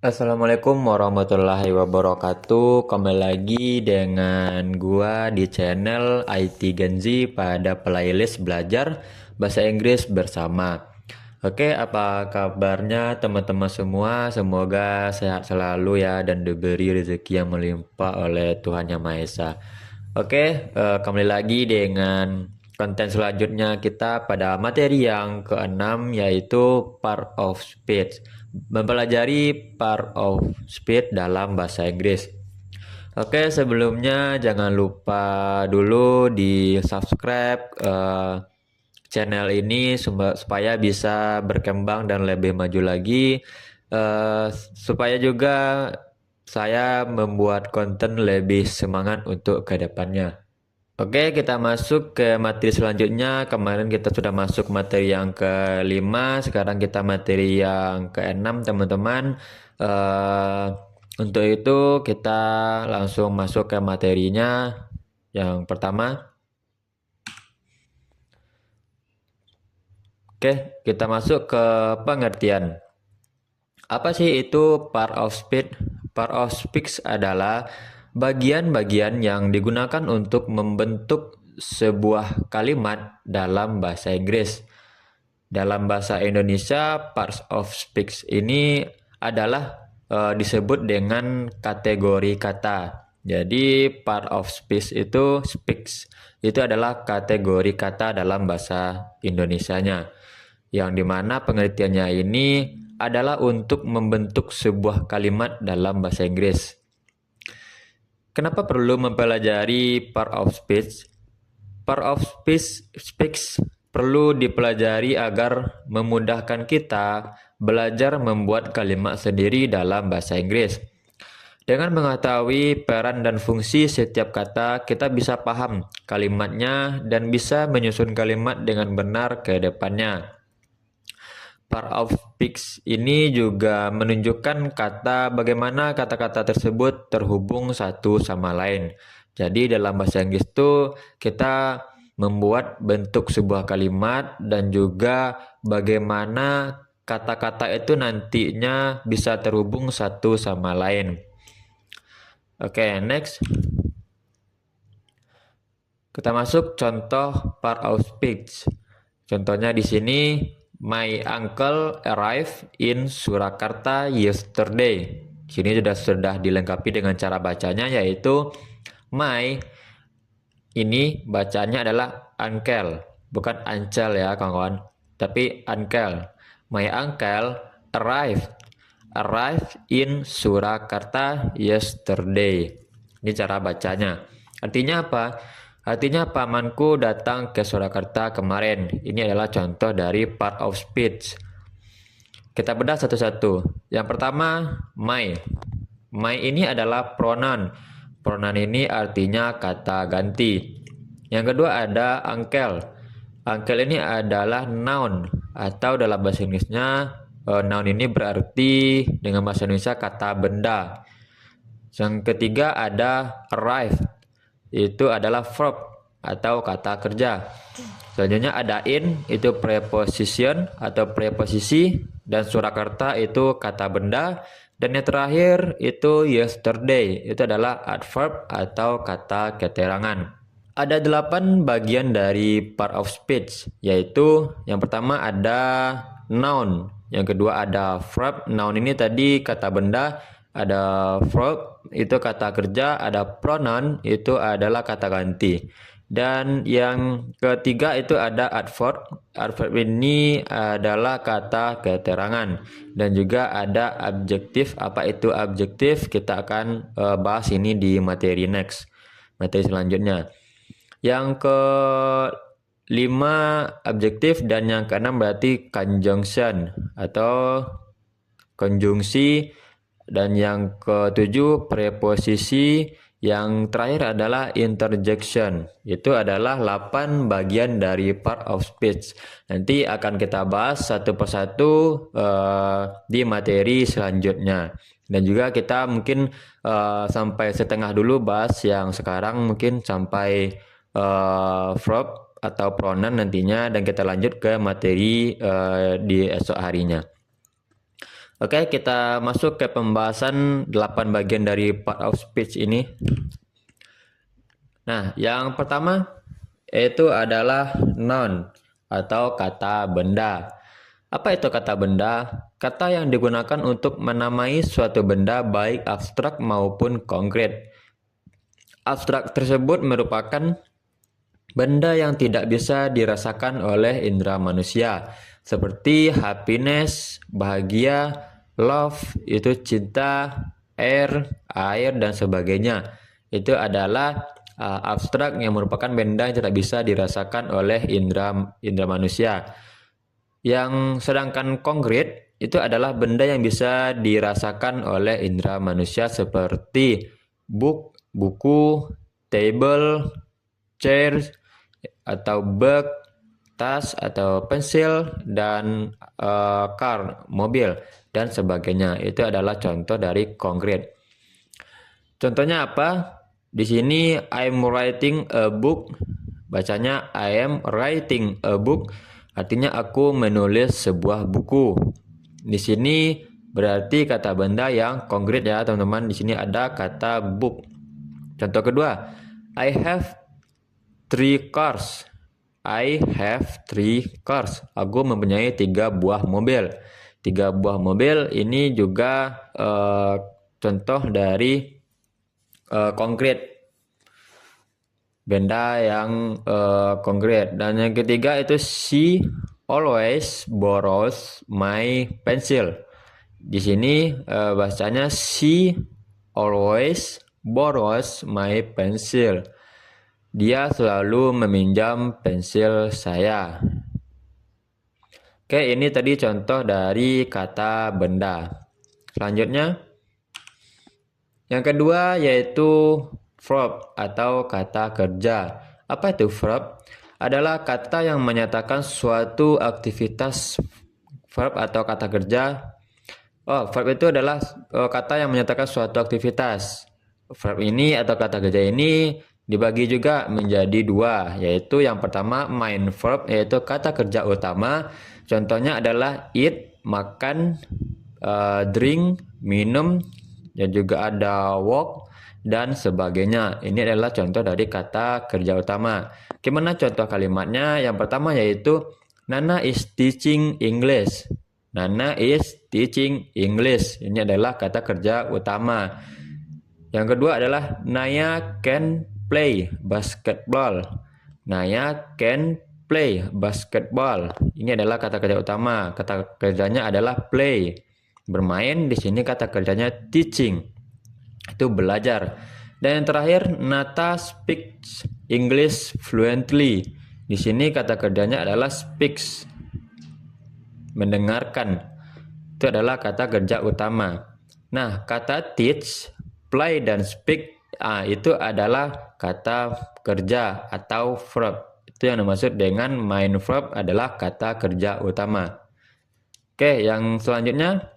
Assalamualaikum warahmatullahi wabarakatuh. Kembali lagi dengan gua di channel IT Genzi pada playlist belajar bahasa Inggris bersama. Oke, apa kabarnya teman-teman semua? Semoga sehat selalu ya dan diberi rezeki yang melimpah oleh Tuhan Yang Maha Esa. Oke, kembali lagi dengan konten selanjutnya kita pada materi yang keenam yaitu part of speech. Mempelajari part of speech dalam bahasa Inggris. Oke, sebelumnya jangan lupa dulu di subscribe channel ini supaya bisa berkembang dan lebih maju lagi. Supaya juga saya membuat konten lebih semangat untuk ke depannya. Oke, kita masuk ke materi selanjutnya. Kemarin kita sudah masuk materi yang kelima, sekarang kita materi yang keenam, teman-teman. Eh, untuk itu kita langsung masuk ke materinya. Yang pertama, oke, kita masuk ke pengertian. Apa sih itu part of speech? Part of speech adalah bagian-bagian yang digunakan untuk membentuk sebuah kalimat dalam bahasa Inggris. Dalam bahasa Indonesia, parts of speech ini adalah disebut dengan kategori kata. Jadi part of speech itu adalah kategori kata dalam bahasa Indonesianya, yang dimana pengertiannya ini adalah untuk membentuk sebuah kalimat dalam bahasa Inggris. Kenapa perlu mempelajari part of speech? Part of speech perlu dipelajari agar memudahkan kita belajar membuat kalimat sendiri dalam bahasa Inggris. Dengan mengetahui peran dan fungsi setiap kata, kita bisa paham kalimatnya dan bisa menyusun kalimat dengan benar ke depannya. Part of speech ini juga menunjukkan bagaimana kata-kata tersebut terhubung satu sama lain. Jadi dalam bahasa Inggris itu kita membuat bentuk sebuah kalimat dan juga bagaimana kata-kata itu nantinya bisa terhubung satu sama lain. Oke, next. Kita masuk contoh part of speech. Contohnya di sini, my uncle arrived in Surakarta yesterday. Sini sudah dilengkapi dengan cara bacanya, yaitu my ini bacanya adalah uncle, bukan ancel ya kawan-kawan, tapi uncle. My uncle arrived in Surakarta yesterday. Ini cara bacanya. Artinya apa? Artinya pamanku datang ke Surakarta kemarin. Ini adalah contoh dari part of speech. Kita bedah satu-satu. Yang pertama, my. My ini adalah pronoun. Pronoun ini artinya kata ganti. Yang kedua ada uncle. Uncle ini adalah noun atau dalam bahasa Inggrisnya noun ini berarti dengan bahasa Indonesia kata benda. Yang ketiga ada arrive. Itu adalah verb atau kata kerja. Selanjutnya ada in, itu preposition atau preposisi, dan Surakarta itu kata benda, dan yang terakhir itu yesterday, itu adalah adverb atau kata keterangan. Ada 8 bagian dari part of speech, yaitu yang pertama ada noun, yang kedua ada verb. Noun ini tadi kata benda, ada verb itu kata kerja, ada pronoun itu adalah kata ganti, dan yang ketiga itu ada adverb. Adverb ini adalah kata keterangan, dan juga ada adjektif. Apa itu adjektif? Kita akan bahas ini di materi selanjutnya. Yang kelima adjektif, dan yang keenam berarti conjunction atau konjungsi, dan yang ketujuh preposisi, yang terakhir adalah interjection. Itu adalah 8 bagian dari part of speech. Nanti akan kita bahas satu persatu di materi selanjutnya. Dan juga kita mungkin sampai setengah dulu bahas yang sekarang, mungkin sampai verb atau pronoun nantinya, dan kita lanjut ke materi di esok harinya. Oke, kita masuk ke pembahasan 8 bagian dari part of speech ini. Nah, yang pertama itu adalah noun atau kata benda. Apa itu kata benda? Kata yang digunakan untuk menamai suatu benda baik abstrak maupun konkret. Abstrak tersebut merupakan benda yang tidak bisa dirasakan oleh indera manusia, seperti happiness, bahagia, love, itu cinta, air, dan sebagainya. Itu adalah abstrak yang merupakan benda yang tidak bisa dirasakan oleh indera manusia. Yang sedangkan konkret itu adalah benda yang bisa dirasakan oleh indera manusia seperti buku, table, chair, atau bag, tas atau pensil, dan car, mobil, dan sebagainya. Itu adalah contoh dari konkret. Contohnya apa? Di sini I'm writing a book. Bacanya I am writing a book. Artinya aku menulis sebuah buku. Di sini berarti kata benda yang konkret ya, teman-teman. Di sini ada kata book. Contoh kedua, I have 3 cars. I have 3 cars. Aku mempunyai 3 buah mobil. 3 buah mobil ini juga contoh dari konkret. Benda yang konkret. Dan yang ketiga itu she always borrows my pencil. Di sini bahasanya she always borrows my pencil. Dia selalu meminjam pensil saya. Oke, ini tadi contoh dari kata benda. Selanjutnya, yang kedua yaitu verb atau kata kerja. Apa itu verb? Adalah kata yang menyatakan suatu aktivitas. Verb atau kata kerja. Verb itu adalah kata yang menyatakan suatu aktivitas. Verb ini atau kata kerja ini dibagi juga menjadi 2, yaitu yang pertama main verb, yaitu kata kerja utama. Contohnya adalah eat, makan, drink, minum, dan juga ada walk, dan sebagainya. Ini adalah contoh dari kata kerja utama. Gimana contoh kalimatnya? Yang pertama yaitu Nana is teaching English. Nana is teaching English. Ini adalah kata kerja utama. Yang kedua adalah Naya can play basketball. Naya can play basketball. Ini adalah kata kerja utama. Kata kerjanya adalah play, bermain. Di sini kata kerjanya teaching, itu belajar. Dan yang terakhir, Nata speaks English fluently. Di sini kata kerjanya adalah speaks, mendengarkan. Itu adalah kata kerja utama. Nah, kata teach, play, dan speak itu adalah kata kerja atau verb. Itu yang dimaksud dengan main verb adalah kata kerja utama. Oke, yang selanjutnya,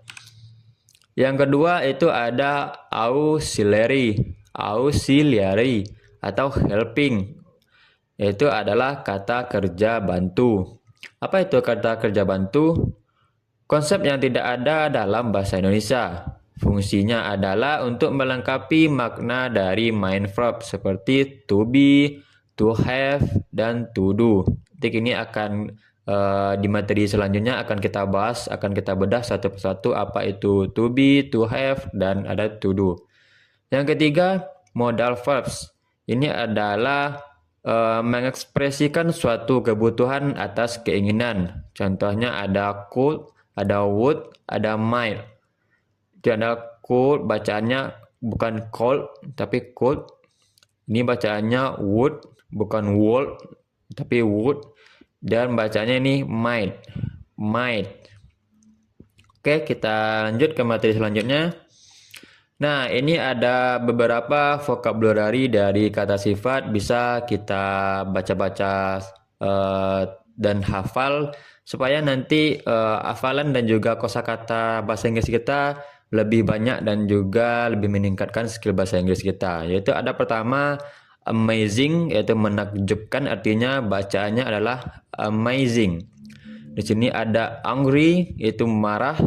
yang kedua itu ada auxiliary atau helping. Itu adalah kata kerja bantu. Apa itu kata kerja bantu? Konsep yang tidak ada dalam bahasa Indonesia. Fungsinya adalah untuk melengkapi makna dari main verb seperti to be, to have, dan to do. Ini akan di materi selanjutnya akan kita bahas, akan kita bedah satu persatu apa itu to be, to have, dan ada to do. Yang ketiga, modal verbs. Ini adalah mengekspresikan suatu kebutuhan atas keinginan. Contohnya ada could, ada would, ada might. Itu ada could, bacaannya bukan cold tapi could. Ini bacaannya would, bukan would tapi would. Dan bacanya ini might. Oke, kita lanjut ke materi selanjutnya. Nah, ini ada beberapa vocabulary dari kata sifat, bisa kita baca-baca dan hafal supaya nanti hafalan dan juga kosakata bahasa Inggris kita lebih banyak dan juga lebih meningkatkan skill bahasa Inggris kita. Yaitu ada pertama amazing, yaitu menakjubkan, artinya bacaannya adalah amazing. Di sini ada angry, yaitu marah.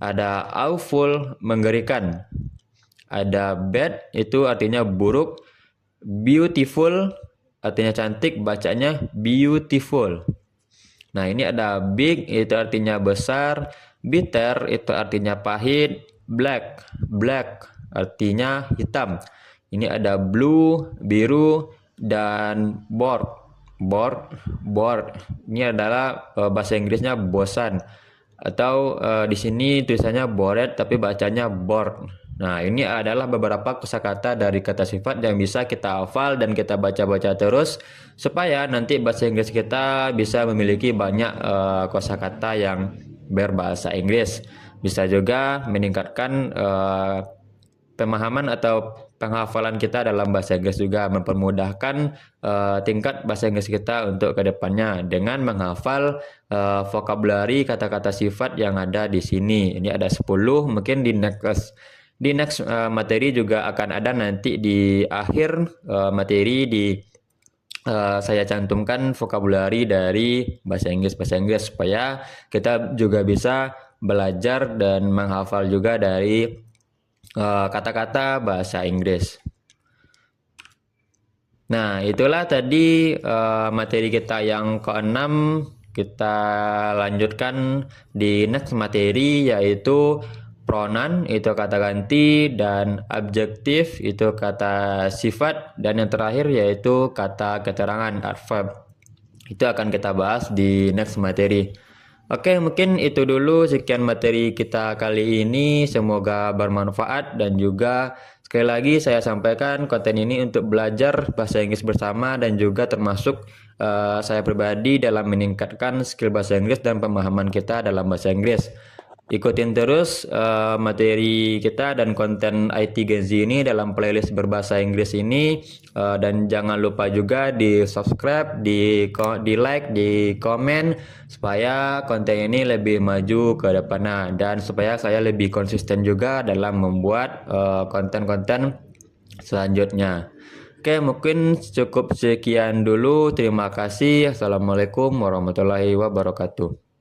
Ada awful, mengerikan. Ada bad, itu artinya buruk. Beautiful, artinya cantik, bacanya beautiful. Nah, ini ada big, itu artinya besar. Bitter, itu artinya pahit. Black, black, artinya hitam. Ini ada blue, biru, dan bored. Bored. Ini adalah bahasa Inggrisnya bosan. Atau di sini tulisannya bored tapi bacanya bored. Nah, ini adalah beberapa kosakata dari kata sifat yang bisa kita hafal dan kita baca-baca terus supaya nanti bahasa Inggris kita bisa memiliki banyak kosakata yang berbahasa Inggris. Bisa juga meningkatkan pemahaman atau penghafalan kita dalam bahasa Inggris, juga mempermudahkan tingkat bahasa Inggris kita untuk kedepannya dengan menghafal vocabulary kata-kata sifat yang ada di sini. Ini ada 10, mungkin di next materi juga akan ada nanti di akhir materi saya cantumkan vocabulary dari bahasa Inggris supaya kita juga bisa belajar dan menghafal juga dari kata-kata bahasa Inggris. Nah, itulah tadi materi kita yang ke-6. Kita lanjutkan di next materi, yaitu pronoun, itu kata ganti, dan adjektif, itu kata sifat, dan yang terakhir yaitu kata keterangan, adverb. Itu akan kita bahas di next materi. Oke, mungkin itu dulu sekian materi kita kali ini. Semoga bermanfaat, dan juga sekali lagi saya sampaikan konten ini untuk belajar bahasa Inggris bersama dan juga termasuk saya pribadi dalam meningkatkan skill bahasa Inggris dan pemahaman kita dalam bahasa Inggris. Ikutin terus materi kita dan konten IT Gen Z ini dalam playlist berbahasa Inggris ini, dan jangan lupa juga di subscribe, di like, di komen supaya konten ini lebih maju ke depannya dan supaya saya lebih konsisten juga dalam membuat konten-konten selanjutnya. Oke, mungkin cukup sekian dulu. Terima kasih. Assalamualaikum warahmatullahi wabarakatuh.